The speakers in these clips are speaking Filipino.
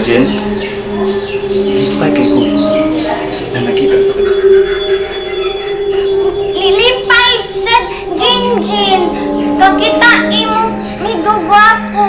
Jen, lipay kay ko na nakita sa talis. Lilipay sa Jinjin. Kakita imo migo gwapo.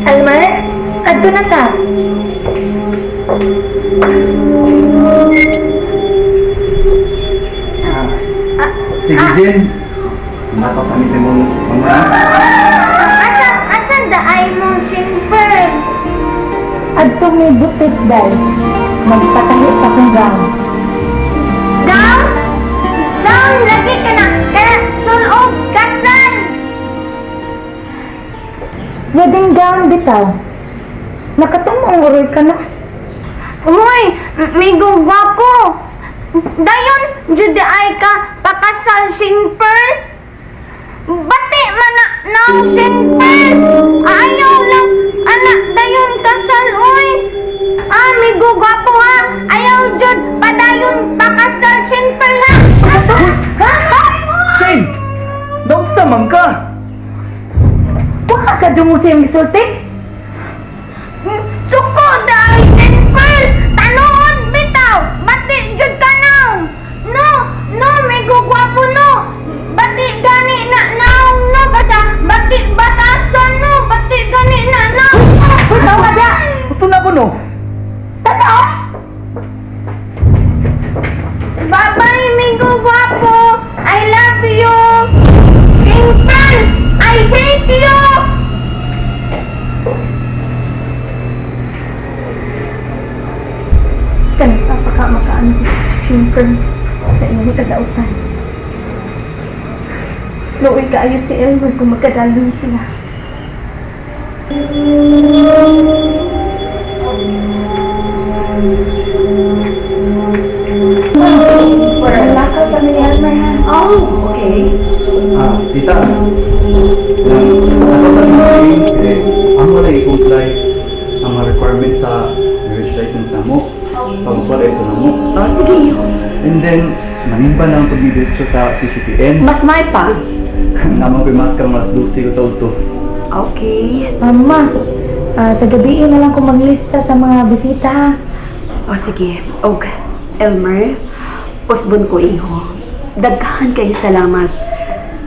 Almar, adto na ta. Sige, Jen. Napapamitin mo mga. Asan daay mo simple? Adto may butik dal. Magpatahi sa kong gown. Down? Down lagi ka na. Kaya sunog kasan. Wedding gown bitaw. Nakatumong uroy ka na. Uy, migo gwapo. Dayon, jude ay ka pakasal simple. Bati man na now simple. Ayaw lang, anak dayon kasal, uy. Migo gwapo ha. Ayaw jud padayon pakasal simple na. Jen! Daog sa man ka! Wala ka dumong siyang gisulti? Suko dahil simple. Tanood bitaw. Bati jud ka now. No, migo gwapo no. Bati gani na now, no. Bati batason no. Bati gani na now. Ikaw ka da! Gusto na ko, no? Tanaw! Bye-bye, migo gwapo. I love you. Simple, I hate you. Kanisa pa ka makaan simple sa inyong kadautan. Luoy ka ayos si Elmas kung magkadalong sila. Wala ka sa nangyari na yan. Oh, okay. Tita. Ang wala i-comply ang mga requirements sa marriage license na mo. Pagpapala ito na mo. Sige. And then, manimba na ang pag-diretso sa CCTN. Mas may pa. Naman ko yung maskang mas 12 sa auto. Okay. Mama, sa gabi na lang kung maglista sa mga bisita ha. Sige. Elmer, usbon ko iho. Daghan kayo salamat.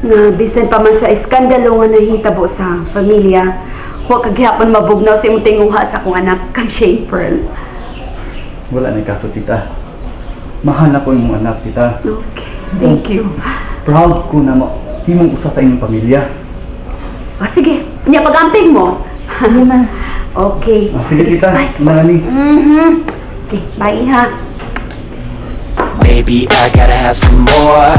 Nga bisan pa man sa iskandalo nga nahitabo sa pamilya, huwag kaghihapon mabugnaw sa imong tinguha sa akong anak kang Shane Pearl. Wala na kaso, tita. Mahal na ko yung mga anak, tita. Okay. Thank you. Proud ko na himong usa sa inyong pamilya. Sige. Niya pag-amping mo. Sige ma. Okay. Sige, tita. Bye. Marami. Okay. Bye, ha. Maybe I gotta have some more.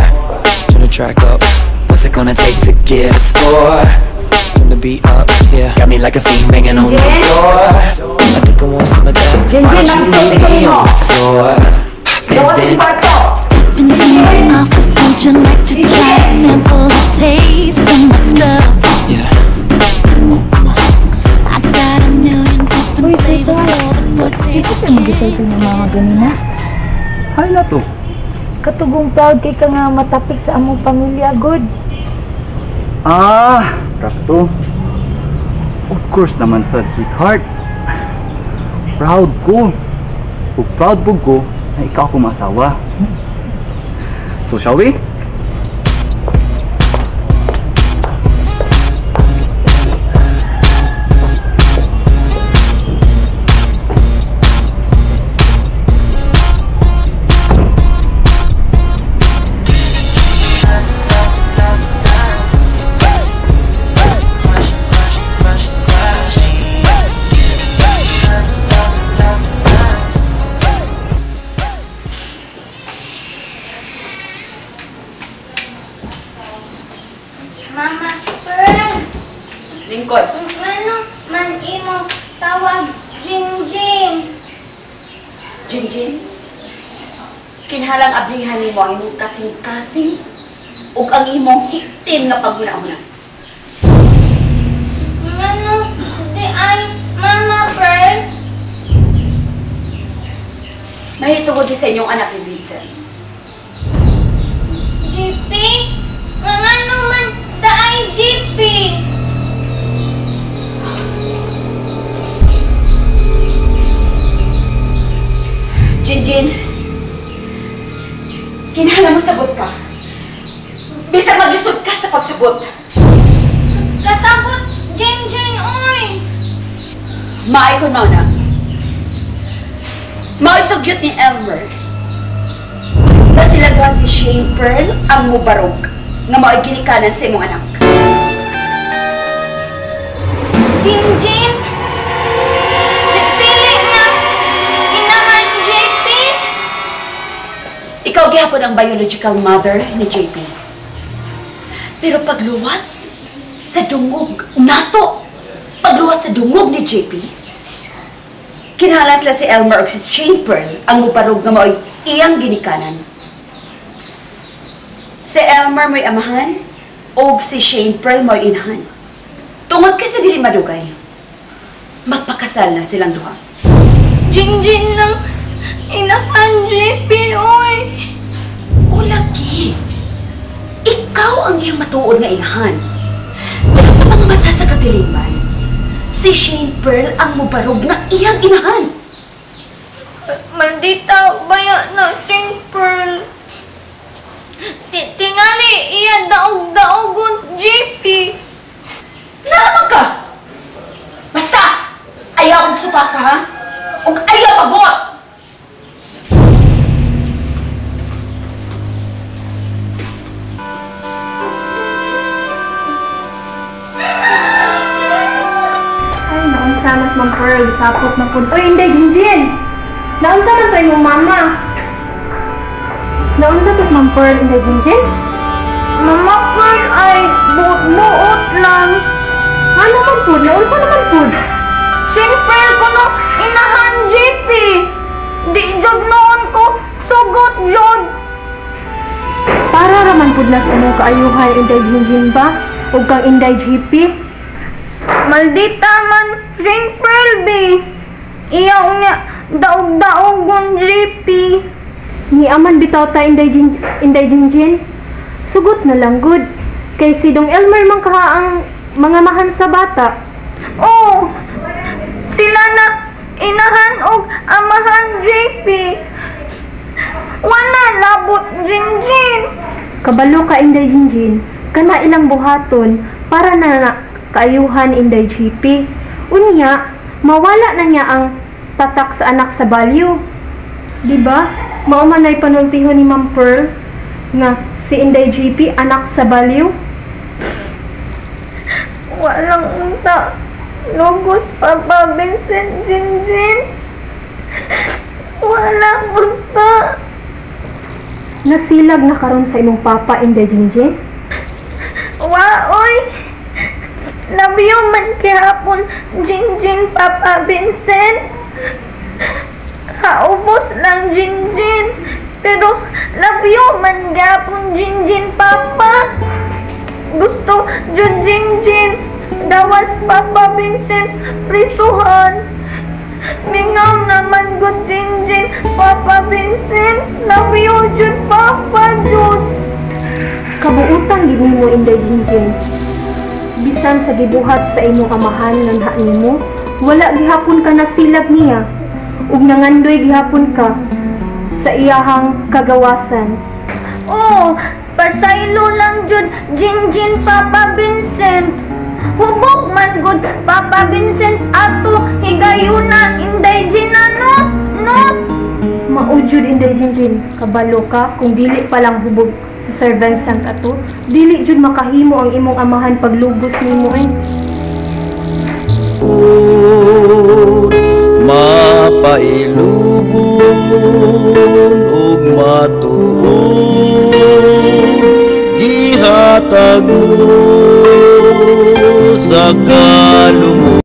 Turn the track up. What's it gonna take to get a score? Turn the beat up, yeah. Got me like a fiend banging on the door. I think I want some of that. Why don't you meet me on the floor? And then Step into my office, would you like to try a sample of taste of my stuff? yeah, come on. I got a million different flavors for the boys they Ito ka mag-isay ko ng mga ganina. Hay na to. Katugong proud kay ka nga matapik sa among pamilya, good. Rakto. Of course naman, sad, sweetheart. Proud ko. Ug proud po ko na ikaw kong asawa. So, shall we? Mama Pearl. Lingkod. Ano man imo tawag Jingjing? Jinjin. Kinhalang ablihan ni mo ang imong kasing-kasing ug ang imong hiktim nga pagmuna-una. Ano di ay Mama Pearl? Mahitungod sa inyong anak ni Vincent. GP? Ngano man taay GP. Jinjin, kinahanglan mo sabot ka. Bisa maglisod ka sa pagsabot. Kasabot, Jinjin, oy! Maikon mo na. Maisugyot ni Elmer na silaga si Shane Pearl ang mubarog nga mao'y ginikanan sa imong anak. Jinjin! Dili na inahan, JP! Ikaw gihapon ang biological mother ni JP. Pero pagluwas sa dungog nato, pagluwas sa dungog ni JP, kinahanglan sila si Elmer o si Shane Pearl ang mubarog nga mao'y iyang ginikanan. Si Elmer mo'y amahan o si Shane Pearl mo'y inahan. Tungod kasi dili madugay, magpakasal na silang duha. Jinjin lang inahan, JP, oy! O lagi, ikaw ang iyang matuod nga inahan. Pero sa mga mata sa katiliman, si Shane Pearl ang mubarog nga iyang inahan. Maldita baya na Shane Pearl. Tingali iya daog-daogon, JP. Naman ka! Basta! Ayaw kong supa ka, ha? O ayaw pabot! Ay, naunsa mas Ma'am Pearl, sapot na po. Uy, hindi, Jinjin! Naunsa man to yung mama. Naunsa to Ma'am Pearl, hindi, Jinjin? Mama Pearl ay buot lang. Ano man po? Naunsa naman po? Shane Pearl ko no inahan, JP. Di jod noon ko sugot jod. Para raman po na sa mong kaayuhay, Inday Jinjin ba? O kang Inday GP? Maldita man Shane Pearl be. Iyaw nga daog-daogon, JP. Ni aman bitaw ta Inday Jinjin. Sugot na lang good. Kay si Dong Elmer man kaha ang mga mahan sa bata. Oh, sila na inahan og amahan, JP. Wala labot, Jinjin. Kabalo ka Inday Jinjin. Kana ilang buhaton para na kaayuhan Inday GP. Unya, mawala na niya ang tatak sa anak sa balyo. Diba? Mao man ay panultihon ni Ma'am Pearl nga si Inday GP anak sa balyo. Walang unta. Lugos pa ba, Vincent, Jinjin? Walang unta. Nasilag na karon sa imong papa Inday Jinjin. Waoy. Labiyo man kahapon, Jinjin, Papa Vincent. Kaubos lang, Jinjin. Pero labiyo man kahapon, Jinjin, Papa. Gusto, Jinjin. Dawas, Papa Vincent, prisuhan. Mingaw naman, good Jinjin, Papa Vincent. Labiyo, Jud, Papa, Jud. Kabuutan gid nimo Inday Jinjin. Bisan sa gibuhat sa imong amahan nga nha nimo, wala gihapon ka nasilag niya ug nangandoy gihapon ka sa iyahang kagawasan. Oh, pasaylo lang jud, Jinjin, Papa Vincent. Hubog man gud, Papa Vincent, ato higayuna Inday Jinano, no? Maujud Inday Jinjin, kabalo ka kung dili pa lang hubog sa Sir Vincent ato, dili jud makahimo ang imong amahan paglubos nimo eh. Mapailubon ug matuod gihatag mo sa kalungo.